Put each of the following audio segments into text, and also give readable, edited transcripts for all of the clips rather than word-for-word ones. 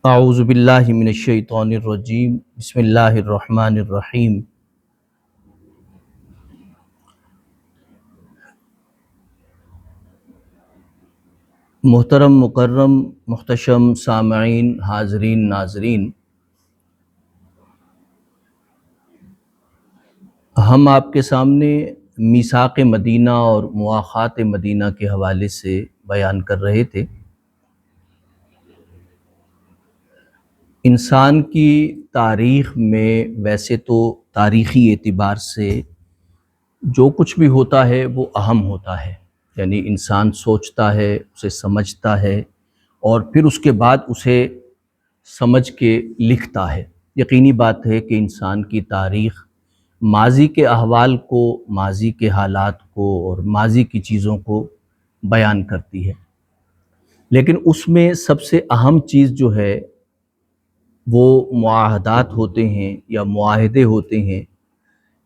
اعوذ باللہ من الشیطان الرجیم، بسم اللہ الرحمن الرحیم۔ محترم مکرم محتشم سامعین، حاضرین ناظرین، ہم آپ کے سامنے میثاق مدینہ اور مواخات مدینہ کے حوالے سے بیان کر رہے تھے۔ انسان کی تاریخ میں ویسے تو تاریخی اعتبار سے جو کچھ بھی ہوتا ہے وہ اہم ہوتا ہے، یعنی انسان سوچتا ہے، اسے سمجھتا ہے اور پھر اس کے بعد اسے سمجھ کے لکھتا ہے۔ یقینی بات ہے کہ انسان کی تاریخ ماضی کے احوال کو، ماضی کے حالات کو اور ماضی کی چیزوں کو بیان کرتی ہے، لیکن اس میں سب سے اہم چیز جو ہے وہ معاہدات ہوتے ہیں یا معاہدے ہوتے ہیں،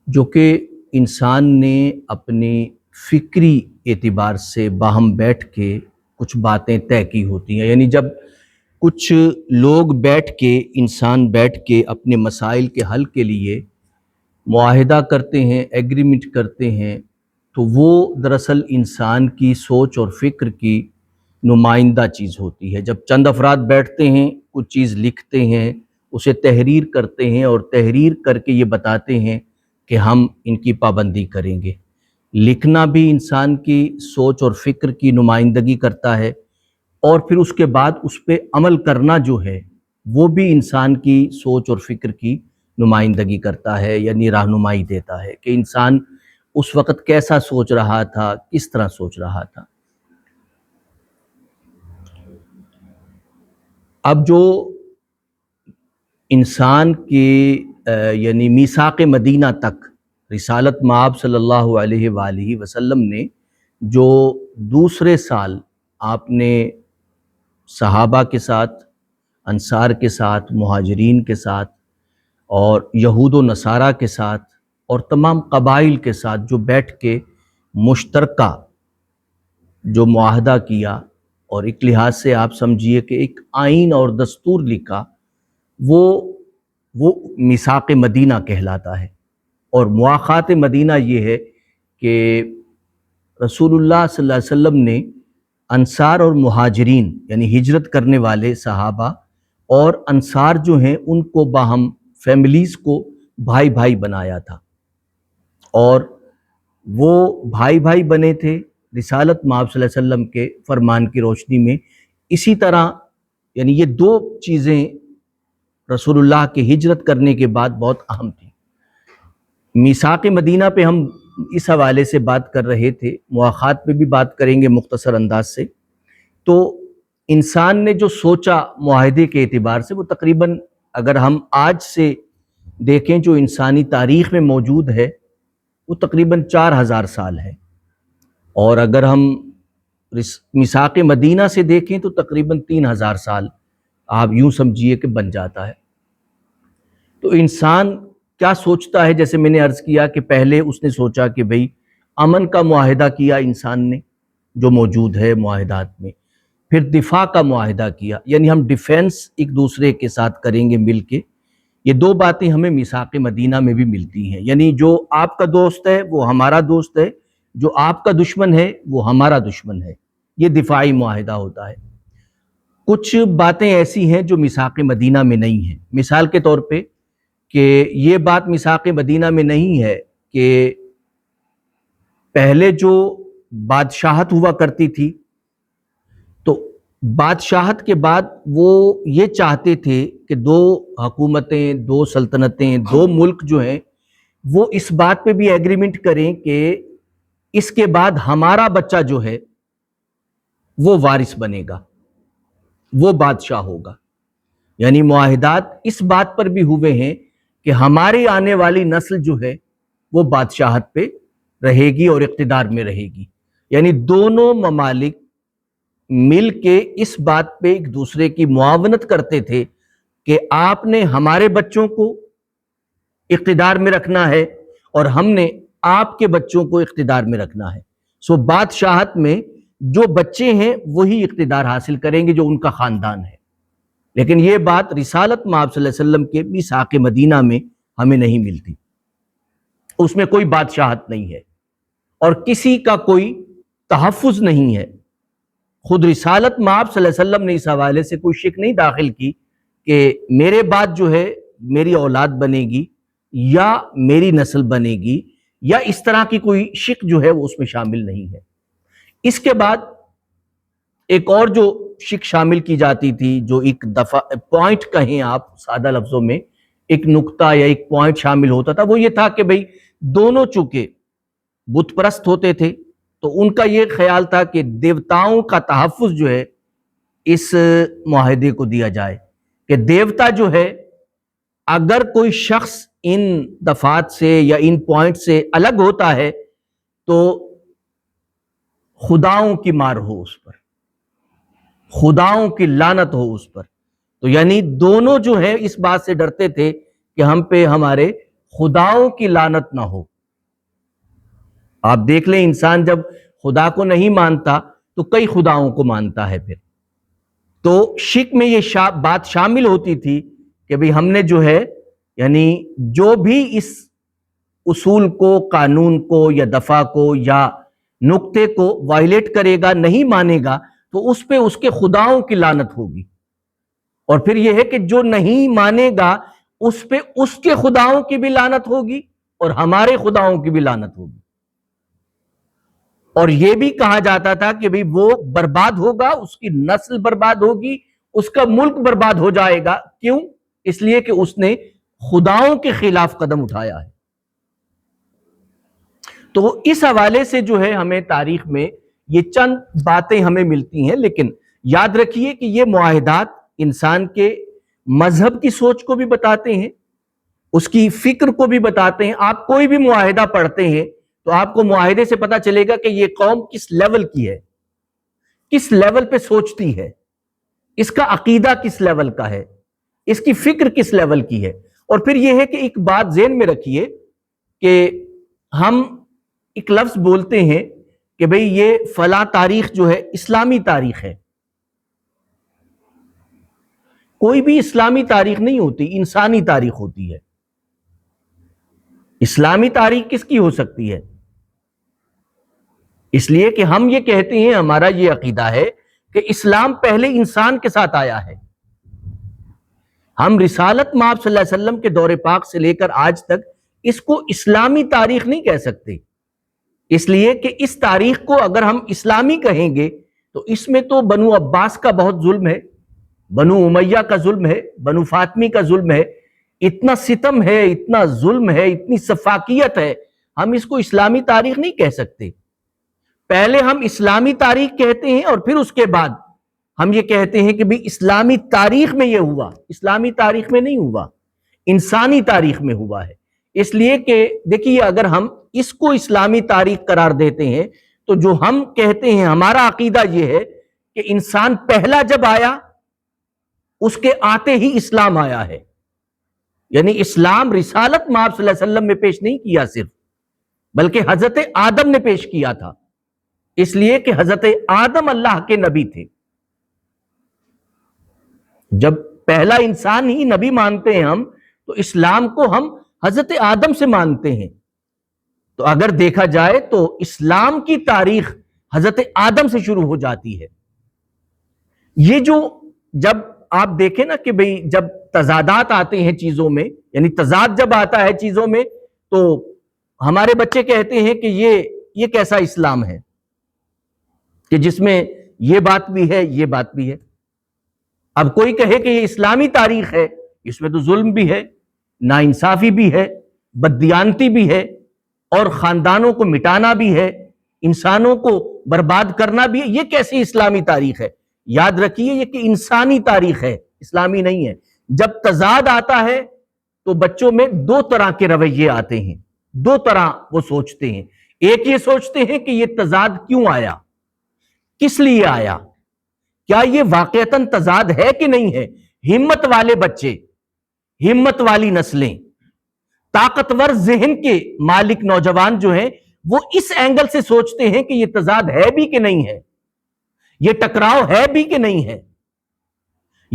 جو کہ انسان نے اپنی فکری اعتبار سے باہم بیٹھ کے کچھ باتیں طے کی ہوتی ہیں۔ یعنی جب کچھ لوگ بیٹھ کے، انسان بیٹھ کے اپنے مسائل کے حل کے لیے معاہدہ کرتے ہیں، ایگریمنٹ کرتے ہیں، تو وہ دراصل انسان کی سوچ اور فکر کی نمائندہ چیز ہوتی ہے۔ جب چند افراد بیٹھتے ہیں، کچھ چیز لکھتے ہیں، اسے تحریر کرتے ہیں اور تحریر کر کے یہ بتاتے ہیں کہ ہم ان کی پابندی کریں گے۔ لکھنا بھی انسان کی سوچ اور فکر کی نمائندگی کرتا ہے، اور پھر اس کے بعد اس پہ عمل کرنا جو ہے وہ بھی انسان کی سوچ اور فکر کی نمائندگی کرتا ہے، یعنی رہنمائی دیتا ہے کہ انسان اس وقت کیسا سوچ رہا تھا، کس طرح سوچ رہا تھا۔ اب جو انسان کی یعنی میثاق مدینہ تک رسالت مآب صلی اللہ علیہ وآلہ وسلم نے جو دوسرے سال آپ نے صحابہ کے ساتھ، انصار کے ساتھ، مہاجرین کے ساتھ اور یہود و نصارہ کے ساتھ اور تمام قبائل کے ساتھ جو بیٹھ کے مشترکہ جو معاہدہ کیا، اور ایک لحاظ سے آپ سمجھیے کہ ایک آئین اور دستور لکھا، وہ میثاق مدینہ کہلاتا ہے۔ اور مواخات مدینہ یہ ہے کہ رسول اللہ صلی اللہ علیہ وسلم نے انصار اور مہاجرین یعنی ہجرت کرنے والے صحابہ اور انصار جو ہیں ان کو باہم فیملیز کو بھائی بھائی بنایا تھا، اور وہ بھائی بھائی بنے تھے رسالت مآب صلی اللہ علیہ وسلم کے فرمان کی روشنی میں۔ اسی طرح یعنی یہ دو چیزیں رسول اللہ کے ہجرت کرنے کے بعد بہت اہم تھیں۔ میثاق مدینہ پہ ہم اس حوالے سے بات کر رہے تھے، مواخات پہ بھی بات کریں گے مختصر انداز سے۔ تو انسان نے جو سوچا معاہدے کے اعتبار سے، وہ تقریباً اگر ہم آج سے دیکھیں جو انسانی تاریخ میں موجود ہے وہ تقریباً 4000 سال ہے، اور اگر ہم میثاق مدینہ سے دیکھیں تو تقریباً 3000 سال آپ یوں سمجھیے کہ بن جاتا ہے۔ تو انسان کیا سوچتا ہے؟ جیسے میں نے عرض کیا کہ پہلے اس نے سوچا کہ بھئی امن کا معاہدہ کیا انسان نے جو موجود ہے معاہدات میں، پھر دفاع کا معاہدہ کیا، یعنی ہم ڈیفینس ایک دوسرے کے ساتھ کریں گے مل کے۔ یہ دو باتیں ہمیں میثاق مدینہ میں بھی ملتی ہیں، یعنی جو آپ کا دوست ہے وہ ہمارا دوست ہے، جو آپ کا دشمن ہے وہ ہمارا دشمن ہے، یہ دفاعی معاہدہ ہوتا ہے۔ کچھ باتیں ایسی ہیں جو میثاق مدینہ میں نہیں ہیں، مثال کے طور پہ کہ یہ بات میثاق مدینہ میں نہیں ہے کہ پہلے جو بادشاہت ہوا کرتی تھی تو بادشاہت کے بعد وہ یہ چاہتے تھے کہ دو حکومتیں، دو سلطنتیں، دو ملک جو ہیں وہ اس بات پہ بھی ایگریمنٹ کریں کہ اس کے بعد ہمارا بچہ جو ہے وہ وارث بنے گا، وہ بادشاہ ہوگا۔ یعنی معاہدات اس بات پر بھی ہوئے ہیں کہ ہماری آنے والی نسل جو ہے وہ بادشاہت پہ رہے گی اور اقتدار میں رہے گی۔ یعنی دونوں ممالک مل کے اس بات پہ ایک دوسرے کی معاونت کرتے تھے کہ آپ نے ہمارے بچوں کو اقتدار میں رکھنا ہے اور ہم نے آپ کے بچوں کو اقتدار میں رکھنا ہے۔ سو بادشاہت میں جو بچے ہیں وہی اقتدار حاصل کریں گے، جو ان کا خاندان ہے۔ لیکن یہ بات رسالت میں آپ صلی اللہ علیہ وسلم کے میثاق مدینہ میں ہمیں نہیں ملتی. اس میں کوئی بادشاہت نہیں ہے اور کسی کا کوئی تحفظ نہیں ہے. خود رسالت میں آپ صلی اللہ علیہ وسلم نے اس حوالے سے کوئی شک نہیں داخل کی کہ میرے بعد جو ہے میری اولاد بنے گی یا میری نسل بنے گی، یا اس طرح کی کوئی شک جو ہے وہ اس میں شامل نہیں ہے. اس کے بعد ایک اور جو شک شامل کی جاتی تھی، جو ایک دفعہ پوائنٹ کہیں آپ سادہ لفظوں میں، ایک نقطہ یا ایک پوائنٹ شامل ہوتا تھا، وہ یہ تھا کہ بھئی دونوں چونکہ بت پرست ہوتے تھے تو ان کا یہ خیال تھا کہ دیوتاؤں کا تحفظ جو ہے اس معاہدے کو دیا جائے، کہ دیوتا جو ہے اگر کوئی شخص ان دفعات سے یا ان پوائنٹ سے الگ ہوتا ہے تو خداؤں کی مار ہو اس پر، خداؤں کی لعنت ہو اس پر. تو یعنی دونوں جو ہے اس بات سے ڈرتے تھے کہ ہم پہ ہمارے خداؤں کی لعنت نہ ہو. آپ دیکھ لیں انسان جب خدا کو نہیں مانتا تو کئی خداؤں کو مانتا ہے. پھر تو شک میں یہ بات شامل ہوتی تھی کہ بھئی ہم نے جو ہے یعنی جو بھی اس اصول کو، قانون کو یا دفعہ کو یا نقطے کو وائلیٹ کرے گا، نہیں مانے گا، تو اس پہ اس کے خداؤں کی لعنت ہوگی. اور پھر یہ ہے کہ جو نہیں مانے گا اس پہ اس کے خداؤں کی بھی لعنت ہوگی اور ہمارے خداؤں کی بھی لعنت ہوگی. اور یہ بھی کہا جاتا تھا کہ بھئی وہ برباد ہوگا، اس کی نسل برباد ہوگی، اس کا ملک برباد ہو جائے گا. کیوں؟ اس لیے کہ اس نے خداؤں کے خلاف قدم اٹھایا ہے. تو اس حوالے سے جو ہے ہمیں تاریخ میں یہ چند باتیں ہمیں ملتی ہیں. لیکن یاد رکھیے کہ یہ معاہدات انسان کے مذہب کی سوچ کو بھی بتاتے ہیں، اس کی فکر کو بھی بتاتے ہیں. آپ کوئی بھی معاہدہ پڑھتے ہیں تو آپ کو معاہدے سے پتا چلے گا کہ یہ قوم کس لیول کی ہے، کس لیول پہ سوچتی ہے، اس کا عقیدہ کس لیول کا ہے، اس کی فکر کس لیول کی ہے. اور پھر یہ ہے کہ ایک بات ذہن میں رکھیے کہ ہم ایک لفظ بولتے ہیں کہ بھئی یہ فلاں تاریخ جو ہے اسلامی تاریخ ہے. کوئی بھی اسلامی تاریخ نہیں ہوتی، انسانی تاریخ ہوتی ہے. اسلامی تاریخ کس کی ہو سکتی ہے؟ اس لیے کہ ہم یہ کہتے ہیں، ہمارا یہ عقیدہ ہے کہ اسلام پہلے انسان کے ساتھ آیا ہے. ہم رسالت مآب صلی اللہ علیہ وسلم کے دور پاک سے لے کر آج تک اس کو اسلامی تاریخ نہیں کہہ سکتے، اس لیے کہ اس تاریخ کو اگر ہم اسلامی کہیں گے تو اس میں تو بنو عباس کا بہت ظلم ہے، بنو امیہ کا ظلم ہے، بنو فاطمی کا ظلم ہے، اتنا ستم ہے، اتنا ظلم ہے، اتنی سفاکیت ہے. ہم اس کو اسلامی تاریخ نہیں کہہ سکتے. پہلے ہم اسلامی تاریخ کہتے ہیں اور پھر اس کے بعد ہم یہ کہتے ہیں کہ بھی اسلامی تاریخ میں یہ ہوا. اسلامی تاریخ میں نہیں ہوا، انسانی تاریخ میں ہوا ہے. اس لیے کہ دیکھیے اگر ہم اس کو اسلامی تاریخ قرار دیتے ہیں تو جو ہم کہتے ہیں، ہمارا عقیدہ یہ ہے کہ انسان پہلا جب آیا اس کے آتے ہی اسلام آیا ہے. یعنی اسلام رسالت مآب صلی اللہ علیہ وسلم میں پیش نہیں کیا صرف، بلکہ حضرت آدم نے پیش کیا تھا. اس لیے کہ حضرت آدم اللہ کے نبی تھے. جب پہلا انسان ہی نبی مانتے ہیں ہم، تو اسلام کو ہم حضرت آدم سے مانتے ہیں. تو اگر دیکھا جائے تو اسلام کی تاریخ حضرت آدم سے شروع ہو جاتی ہے. یہ جو جب آپ دیکھیں نا کہ بھئی جب تضادات آتے ہیں چیزوں میں، یعنی تضاد جب آتا ہے چیزوں میں، تو ہمارے بچے کہتے ہیں کہ یہ کیسا اسلام ہے کہ جس میں یہ بات بھی ہے، یہ بات بھی ہے. اب کوئی کہے کہ یہ اسلامی تاریخ ہے، اس میں تو ظلم بھی ہے، ناانصافی بھی ہے، بددیانتی بھی ہے، اور خاندانوں کو مٹانا بھی ہے، انسانوں کو برباد کرنا بھی ہے. یہ کیسی اسلامی تاریخ ہے؟ یاد رکھیے یہ کہ انسانی تاریخ ہے، اسلامی نہیں ہے. جب تضاد آتا ہے تو بچوں میں دو طرح کے رویے آتے ہیں، دو طرح وہ سوچتے ہیں. ایک یہ سوچتے ہیں کہ یہ تضاد کیوں آیا، کس لیے آیا، کیا یہ واقعتاً تضاد ہے کہ نہیں ہے. ہمت والے بچے، ہمت والی نسلیں، طاقتور ذہن کے مالک نوجوان جو ہیں وہ اس اینگل سے سوچتے ہیں کہ یہ تضاد ہے بھی کہ نہیں ہے، یہ ٹکراؤ ہے بھی کہ نہیں ہے.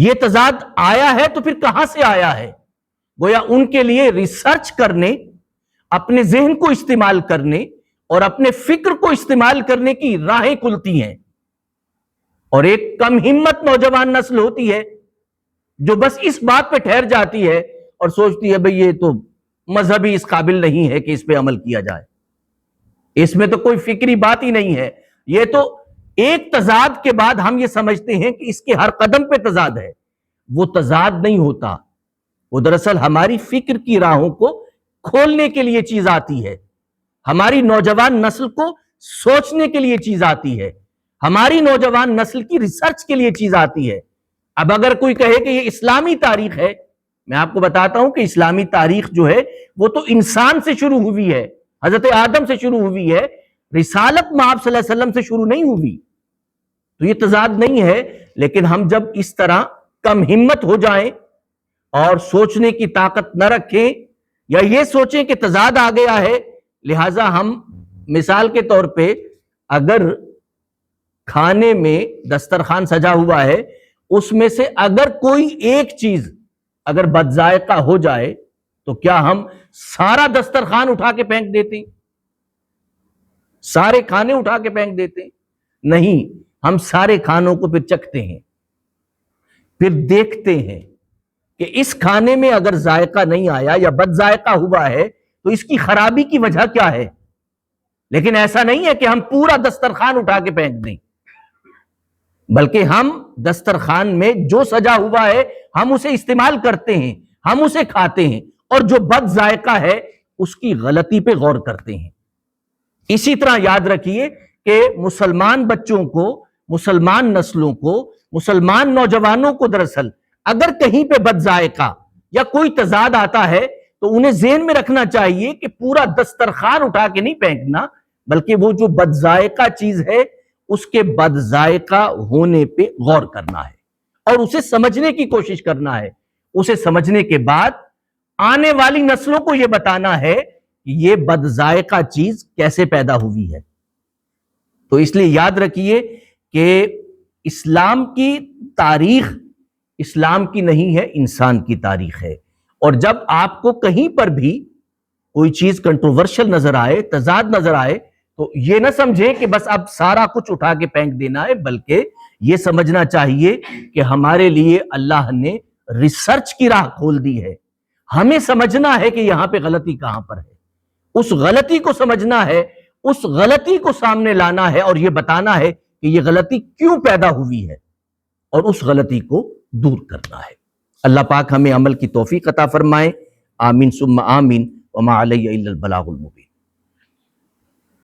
یہ تضاد آیا ہے تو پھر کہاں سے آیا ہے؟ گویا ان کے لیے ریسرچ کرنے، اپنے ذہن کو استعمال کرنے اور اپنے فکر کو استعمال کرنے کی راہیں کھلتی ہیں، اور ایک کم ہمت نوجوان نسل ہوتی ہے جو بس اس بات پہ ٹھہر جاتی ہے اور سوچتی ہے بھئی یہ تو مذہبی اس قابل نہیں ہے کہ اس پہ عمل کیا جائے، اس میں تو کوئی فکری بات ہی نہیں ہے، یہ تو ایک تضاد کے بعد ہم یہ سمجھتے ہیں کہ اس کے ہر قدم پہ تضاد ہے۔ وہ تضاد نہیں ہوتا، وہ دراصل ہماری فکر کی راہوں کو کھولنے کے لیے چیز آتی ہے، ہماری نوجوان نسل کو سوچنے کے لیے چیز آتی ہے، ہماری نوجوان نسل کی ریسرچ کے لیے چیز آتی ہے۔ اب اگر کوئی کہے کہ یہ اسلامی تاریخ ہے، میں آپ کو بتاتا ہوں کہ اسلامی تاریخ جو ہے وہ تو انسان سے شروع ہوئی ہے، حضرت آدم سے شروع ہوئی ہے، رسالت میں آپ صلی اللہ علیہ وسلم سے شروع نہیں ہوئی، تو یہ تضاد نہیں ہے۔ لیکن ہم جب اس طرح کم ہمت ہو جائیں اور سوچنے کی طاقت نہ رکھیں، یا یہ سوچیں کہ تضاد آ گیا ہے، لہٰذا ہم مثال کے طور پہ اگر کھانے میں دسترخوان سجا ہوا ہے، اس میں سے اگر کوئی ایک چیز اگر بد ذائقہ ہو جائے تو کیا ہم سارا دسترخوان اٹھا کے پھینک دیتے ہیں؟ سارے کھانے اٹھا کے پھینک دیتے ہیں؟ نہیں، ہم سارے کھانوں کو پھر چکھتے ہیں، پھر دیکھتے ہیں کہ اس کھانے میں اگر ذائقہ نہیں آیا یا بد ذائقہ ہوا ہے تو اس کی خرابی کی وجہ کیا ہے۔ لیکن ایسا نہیں ہے کہ ہم پورا دسترخوان اٹھا کے پھینک دیں، بلکہ ہم دسترخوان میں جو سجا ہوا ہے ہم اسے استعمال کرتے ہیں، ہم اسے کھاتے ہیں، اور جو بد ذائقہ ہے اس کی غلطی پہ غور کرتے ہیں۔ اسی طرح یاد رکھیے کہ مسلمان بچوں کو، مسلمان نسلوں کو، مسلمان نوجوانوں کو دراصل اگر کہیں پہ بد ذائقہ یا کوئی تضاد آتا ہے تو انہیں ذہن میں رکھنا چاہیے کہ پورا دسترخوان اٹھا کے نہیں پھینکنا، بلکہ وہ جو بد ذائقہ چیز ہے اس کے بد ذائقہ ہونے پہ غور کرنا ہے اور اسے سمجھنے کی کوشش کرنا ہے۔ اسے سمجھنے کے بعد آنے والی نسلوں کو یہ بتانا ہے کہ یہ بد ذائقہ چیز کیسے پیدا ہوئی ہے۔ تو اس لیے یاد رکھیے کہ اسلام کی تاریخ اسلام کی نہیں ہے، انسان کی تاریخ ہے، اور جب آپ کو کہیں پر بھی کوئی چیز کنٹروورشل نظر آئے، تضاد نظر آئے، تو یہ نہ سمجھیں کہ بس اب سارا کچھ اٹھا کے پھینک دینا ہے، بلکہ یہ سمجھنا چاہیے کہ ہمارے لیے اللہ نے ریسرچ کی راہ کھول دی ہے، ہمیں سمجھنا ہے کہ یہاں پہ غلطی کہاں پر ہے، اس غلطی کو سمجھنا ہے، اس غلطی کو سامنے لانا ہے اور یہ بتانا ہے کہ یہ غلطی کیوں پیدا ہوئی ہے اور اس غلطی کو دور کرنا ہے۔ اللہ پاک ہمیں عمل کی توفیق عطا فرمائے، آمین ثم آمین، وما علی الا البلاغ المبین۔